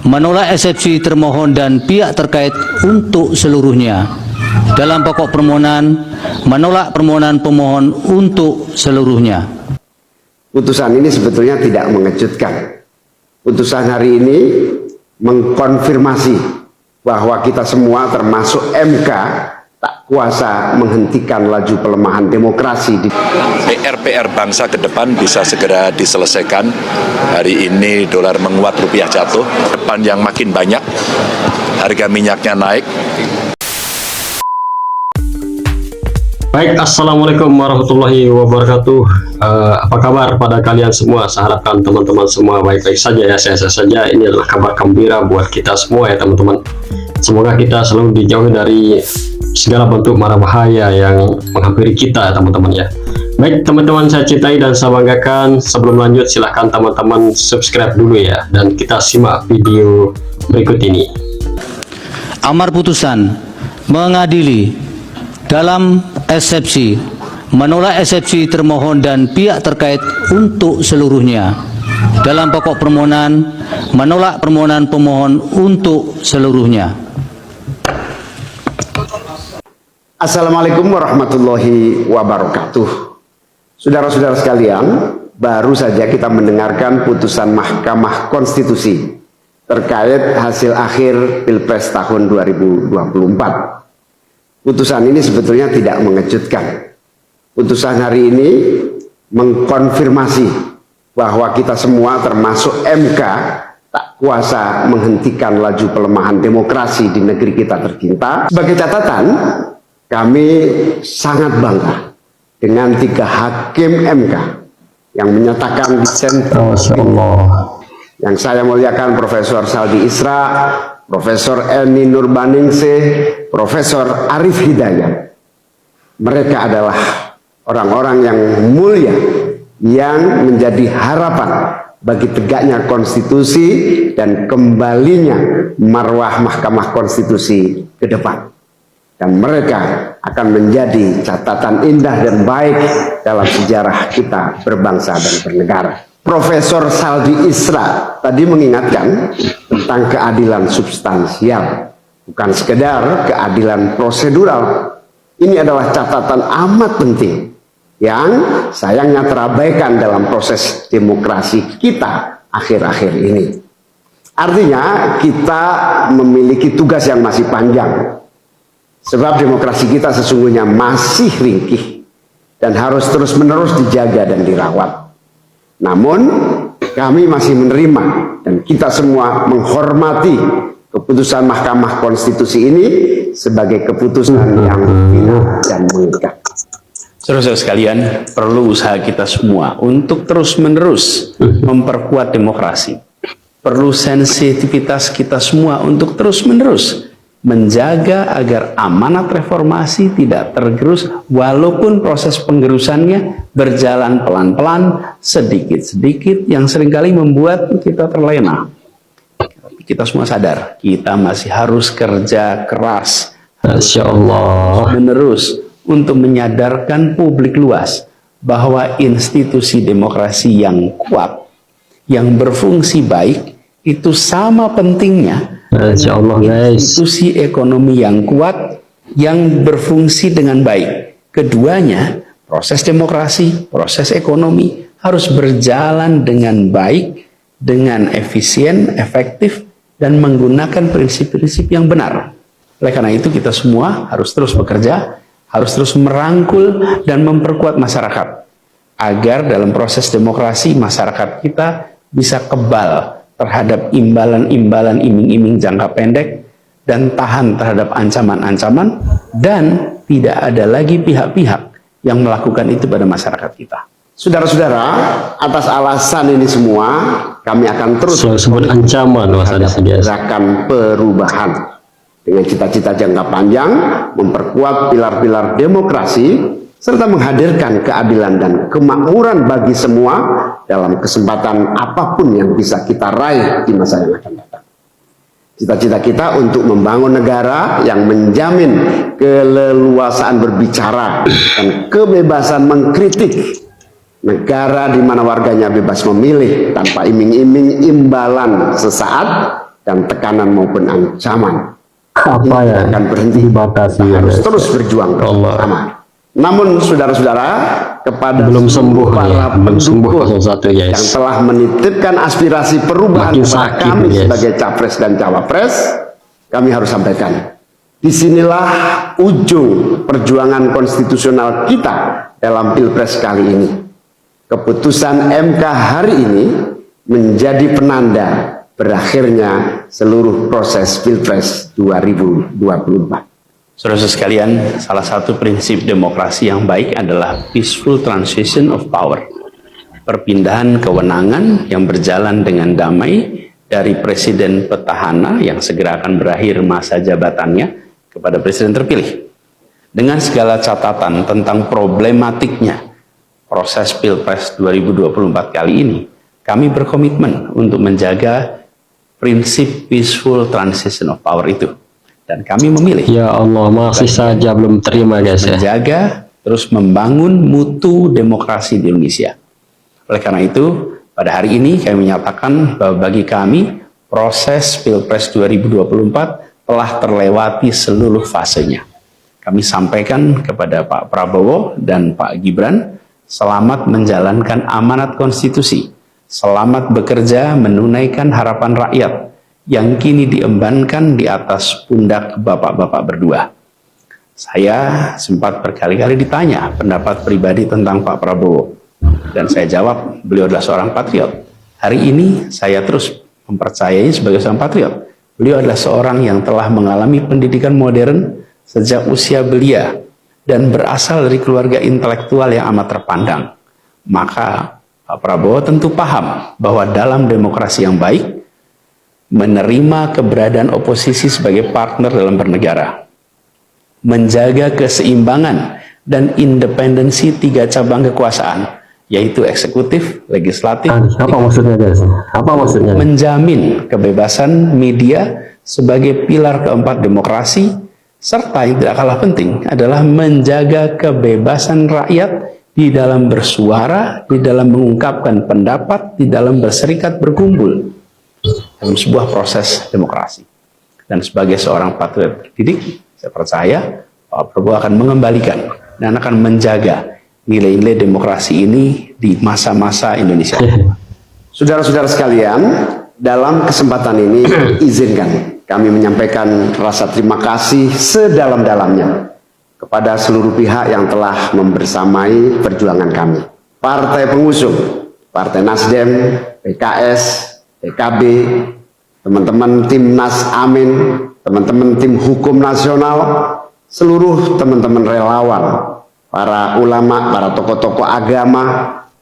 menolak eksepsi termohon dan pihak terkait untuk seluruhnya. Dalam pokok permohonan, menolak permohonan pemohon untuk seluruhnya. Putusan ini sebetulnya tidak mengejutkan. Putusan hari ini mengkonfirmasi bahwa kita semua termasuk MK tak kuasa menghentikan laju pelemahan demokrasi. PR bangsa ke depan bisa segera diselesaikan. Hari ini dolar menguat, rupiah jatuh. Depan yang makin banyak, harga minyaknya naik. Baik, assalamualaikum warahmatullahi wabarakatuh. Apa kabar pada kalian semua? Saya harapkan teman-teman semua baik-baik saja ya, sehat-sehat saja. Ini adalah kabar gembira buat kita semua ya teman-teman. Semoga kita selalu dijauhi dari segala bentuk mara bahaya yang menghampiri kita ya teman-teman ya. Baik teman-teman, saya cintai dan saya banggakan. Sebelum lanjut silahkan teman-teman subscribe dulu ya, dan kita simak video berikut ini. Amar putusan mengadili dalam eksepsi, menolak eksepsi termohon dan pihak terkait untuk seluruhnya. Dalam pokok permohonan, menolak permohonan pemohon untuk seluruhnya. Assalamualaikum warahmatullahi wabarakatuh. Saudara-saudara sekalian, baru saja kita mendengarkan putusan Mahkamah Konstitusi terkait hasil akhir Pilpres tahun 2024. Putusan ini sebetulnya tidak mengejutkan. Putusan hari ini mengkonfirmasi bahwa kita semua termasuk MK tak kuasa menghentikan laju pelemahan demokrasi di negeri kita tercinta. Sebagai catatan, kami sangat bangga dengan 3 hakim MK yang menyatakan dissent yang saya muliakan, Profesor Saldi Isra, Profesor Eni Nurbaningsih, Profesor Arif Hidayat. Mereka adalah orang-orang yang mulia yang menjadi harapan bagi tegaknya konstitusi dan kembalinya marwah Mahkamah Konstitusi ke depan. Dan mereka akan menjadi catatan indah dan baik dalam sejarah kita berbangsa dan bernegara. Profesor Saldi Isra tadi mengingatkan tentang keadilan substansial, bukan sekedar keadilan prosedural. Ini adalah catatan amat penting yang sayangnya terabaikan dalam proses demokrasi kita akhir-akhir ini. Artinya kita memiliki tugas yang masih panjang. Sebab demokrasi kita sesungguhnya masih ringkih dan harus terus-menerus dijaga dan dirawat. Namun kami masih menerima dan kita semua menghormati keputusan Mahkamah Konstitusi ini sebagai keputusan yang final dan mengikat. Saudara-saudara sekalian, perlu usaha kita semua untuk terus-menerus memperkuat demokrasi. Perlu sensitivitas kita semua untuk terus-menerus menjaga agar amanat reformasi tidak tergerus, walaupun proses penggerusannya berjalan pelan-pelan, sedikit-sedikit, yang seringkali membuat kita terlena. Kita semua sadar, kita masih harus kerja keras, Masya Allah, menerus untuk menyadarkan publik luas bahwa institusi demokrasi yang kuat, yang berfungsi baik, itu sama pentingnya Masya Allah guys, institusi ekonomi yang kuat, yang berfungsi dengan baik. Keduanya, proses demokrasi, proses ekonomi harus berjalan dengan baik, dengan efisien, efektif, dan menggunakan prinsip-prinsip yang benar. Oleh karena itu kita semua harus terus bekerja, harus terus merangkul dan memperkuat masyarakat, agar dalam proses demokrasi masyarakat kita bisa kebal terhadap imbalan-imbalan iming-iming jangka pendek dan tahan terhadap ancaman-ancaman, dan tidak ada lagi pihak-pihak yang melakukan itu pada masyarakat kita. Saudara-saudara, atas alasan ini semua kami akan terus sebut ancaman gerakan perubahan dengan cita-cita jangka panjang, memperkuat pilar-pilar demokrasi, serta menghadirkan keadilan dan kemakmuran bagi semua dalam kesempatan apapun yang bisa kita raih di masa yang akan datang. Cita-cita kita untuk membangun negara yang menjamin keleluasaan berbicara dan kebebasan mengkritik, negara di mana warganya bebas memilih tanpa iming-iming imbalan sesaat dan tekanan maupun ancaman. Apa ya? Akan berhenti. Dibatasi Kita ya, harus guys. terus berjuang bersama. Namun saudara-saudara, kepada Belum sembuh para nih, belum sembuh pendukung 01 guys. yang telah menitipkan aspirasi perubahan Makin kepada sakit kami nih, guys. sebagai capres dan cawapres, kami harus sampaikan. Disinilah ujung perjuangan konstitusional kita dalam Pilpres kali ini. Keputusan MK hari ini menjadi penanda berakhirnya seluruh proses Pilpres 2024. Saudara-saudara sekalian, salah satu prinsip demokrasi yang baik adalah peaceful transition of power. Perpindahan kewenangan yang berjalan dengan damai dari presiden petahana yang segera akan berakhir masa jabatannya kepada presiden terpilih. Dengan segala catatan tentang problematiknya proses Pilpres 2024 kali ini, kami berkomitmen untuk menjaga prinsip peaceful transition of power itu. Dan kami memilih Ya Allah, masih saja belum terima guys ya. menjaga terus membangun mutu demokrasi di Indonesia. Oleh karena itu, pada hari ini kami menyatakan bahwa bagi kami proses Pilpres 2024 telah terlewati seluruh fasenya. Kami sampaikan kepada Pak Prabowo dan Pak Gibran, selamat menjalankan amanat konstitusi, selamat bekerja menunaikan harapan rakyat yang kini diembankan di atas pundak bapak-bapak berdua. Saya sempat berkali-kali ditanya pendapat pribadi tentang Pak Prabowo. Dan saya jawab, beliau adalah seorang patriot. Hari ini saya terus mempercayai sebagai seorang patriot. Beliau adalah seorang yang telah mengalami pendidikan modern sejak usia belia dan berasal dari keluarga intelektual yang amat terpandang. Maka Pak Prabowo tentu paham bahwa dalam demokrasi yang baik, menerima keberadaan oposisi sebagai partner dalam bernegara, menjaga keseimbangan dan independensi tiga cabang kekuasaan, yaitu eksekutif, legislatif, Apa maksudnya guys? Apa maksudnya? menjamin kebebasan media sebagai pilar keempat demokrasi, serta yang tidak kalah penting adalah menjaga kebebasan rakyat di dalam bersuara, di dalam mengungkapkan pendapat, di dalam berserikat berkumpul dalam sebuah proses demokrasi. Dan sebagai seorang patriot terdidik, saya percaya Pak Prabowo akan mengembalikan dan akan menjaga nilai-nilai demokrasi ini di masa-masa Indonesia. Saudara-saudara sekalian, dalam kesempatan ini izinkan kami menyampaikan rasa terima kasih sedalam-dalamnya kepada seluruh pihak yang telah membersamai perjuangan kami. Partai pengusung, Partai Nasdem, PKS, PKB, teman-teman Timnas Amin, teman-teman tim hukum nasional, seluruh teman-teman relawan, para ulama, para tokoh-tokoh agama,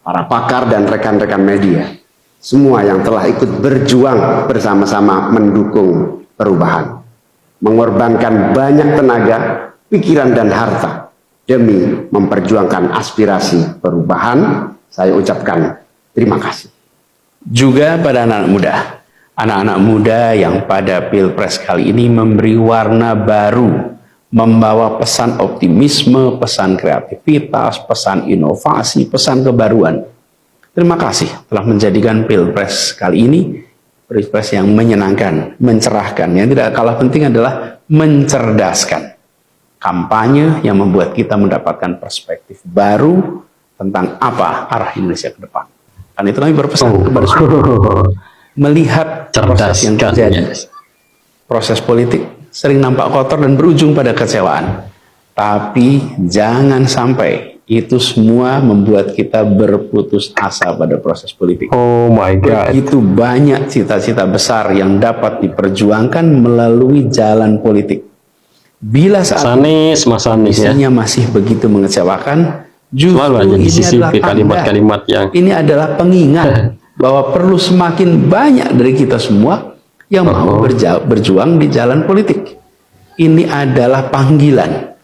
para pakar dan rekan-rekan media. Semua yang telah ikut berjuang bersama-sama mendukung perubahan. Mengorbankan banyak tenaga, pikiran dan harta demi memperjuangkan aspirasi perubahan. Saya ucapkan terima kasih. Juga pada anak-anak muda yang pada Pilpres kali ini memberi warna baru, membawa pesan optimisme, pesan kreativitas, pesan inovasi, pesan kebaruan. Terima kasih telah menjadikan Pilpres kali ini Pilpres yang menyenangkan, mencerahkan. Yang tidak kalah penting adalah mencerdaskan. Kampanye yang membuat kita mendapatkan perspektif baru tentang apa arah Indonesia ke depan. Karena itu kami berpesan kepada semua, melihat proses yang terjadi, proses politik sering nampak kotor dan berujung pada kecewaan. Tapi jangan sampai itu semua membuat kita berputus asa pada proses politik. Oh my God. Begitu banyak cita-cita besar yang dapat diperjuangkan melalui jalan politik. Bila saat Mas Anies ya. isinya masih begitu mengecewakan, justru Selalu aja ini adalah disisipi tanda. kalimat-kalimat yang Ini adalah pengingat bahwa perlu semakin banyak dari kita semua yang mau berjuang di jalan politik. Ini adalah panggilan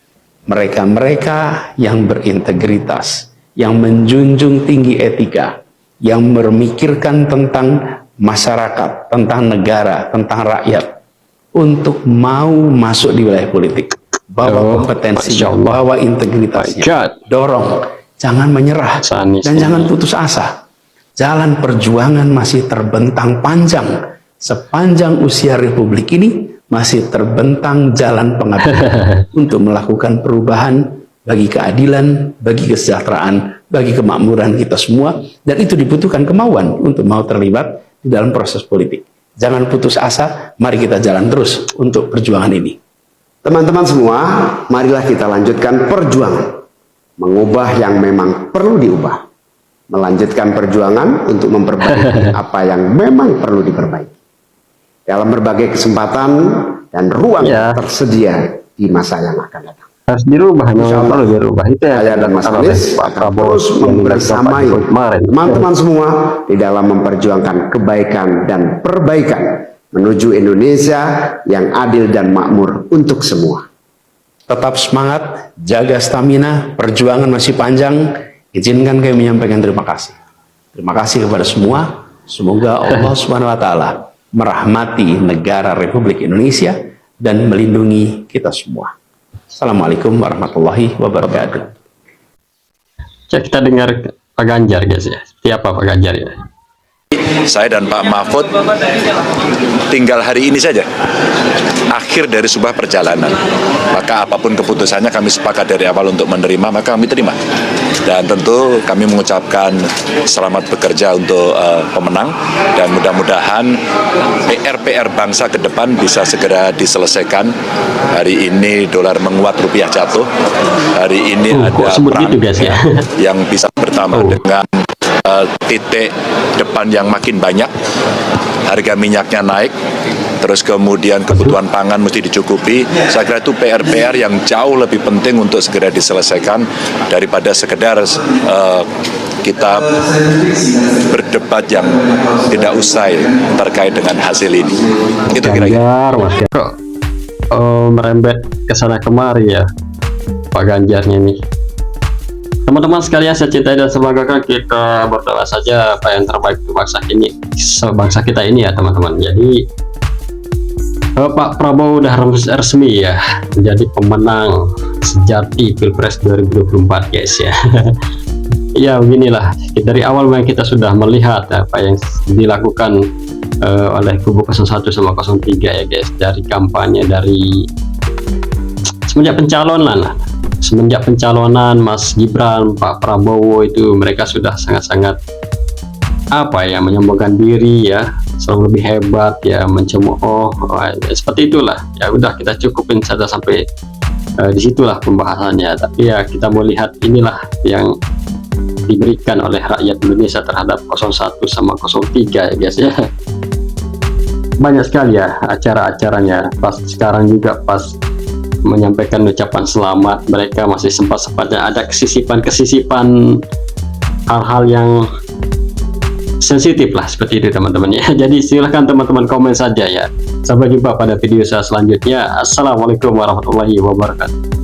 mereka-mereka yang berintegritas, yang menjunjung tinggi etika, yang memikirkan tentang masyarakat, tentang negara, tentang rakyat, untuk mau masuk di wilayah politik. Bawa kompetensinya, bawa integritasnya, dorong, jangan menyerah, dan jangan putus asa. Jalan perjuangan masih terbentang panjang. sepanjang usia Republik ini masih terbentang jalan pengabdian untuk melakukan perubahan bagi keadilan, bagi kesejahteraan, bagi kemakmuran kita semua, dan itu dibutuhkan kemauan untuk mau terlibat di dalam proses politik. Jangan putus asa, mari kita jalan terus untuk perjuangan ini. Teman-teman semua, marilah kita lanjutkan perjuangan, mengubah yang memang perlu diubah, melanjutkan perjuangan untuk memperbaiki apa yang memang perlu diperbaiki. Dalam berbagai kesempatan dan ruang tersedia di masa yang akan datang. Harus dirubah, memang perlu dirubah. Itu ya, Saya dan Mas Anies akan terus membersamai teman-teman semua di dalam memperjuangkan kebaikan dan perbaikan menuju Indonesia yang adil dan makmur untuk semua. Tetap semangat, jaga stamina, perjuangan masih panjang. Izinkan kami menyampaikan terima kasih. Terima kasih kepada semua. Semoga Allah SWT merahmati negara Republik Indonesia dan melindungi kita semua. Assalamualaikum warahmatullahi wabarakatuh. Cek, kita dengar Pak Ganjar guys ya. Siapa Pak Ganjar ya? Saya dan Pak Mahfud tinggal hari ini saja akhir dari sebuah perjalanan. Maka apapun keputusannya kami sepakat dari awal untuk menerima, maka kami terima. Dan tentu kami mengucapkan selamat bekerja untuk pemenang, dan mudah-mudahan PR-PR bangsa ke depan bisa segera diselesaikan. Hari ini dolar menguat, rupiah jatuh. Hari ini ada perang gitu, guys, ya? yang bisa bertambah dengan titik depan yang makin banyak, harga minyaknya naik, terus kemudian kebutuhan pangan mesti dicukupi. Saya kira itu PR-PR yang jauh lebih penting untuk segera diselesaikan daripada sekedar kita berdebat yang tidak usai terkait dengan hasil ini. Itu kira-kira. Kok merembet ke sana kemari ya Pak Ganjarnya nih. Teman-teman sekalian, saya cintai dan sebanggakan, kita berdoa saja apa yang terbaik untuk bangsa kita ini ya teman-teman. Jadi Pak Prabowo udah resmi ya menjadi pemenang sejati Pilpres 2024 guys ya. Ya beginilah, dari awal memang kita sudah melihat apa yang dilakukan oleh kubu 01 sama 03 ya guys, dari kampanye, dari semenjak pencalonan Mas Gibran, Pak Prabowo itu mereka sudah sangat-sangat menyombongkan diri ya, selalu lebih hebat ya, mencemooh seperti itulah. Ya udah, kita cukupin saja sampai disitulah pembahasannya. Tapi ya kita mau lihat inilah yang diberikan oleh rakyat Indonesia terhadap 01 sama 03 ya guys ya. Banyak sekali ya acara-acaranya. Pas sekarang juga pas menyampaikan ucapan selamat, mereka masih sempat-sempatnya ada kesisipan hal-hal yang sensitif lah seperti itu teman-teman ya. Jadi silahkan teman-teman komen saja ya. Sampai jumpa pada video saya selanjutnya. Assalamualaikum warahmatullahi wabarakatuh.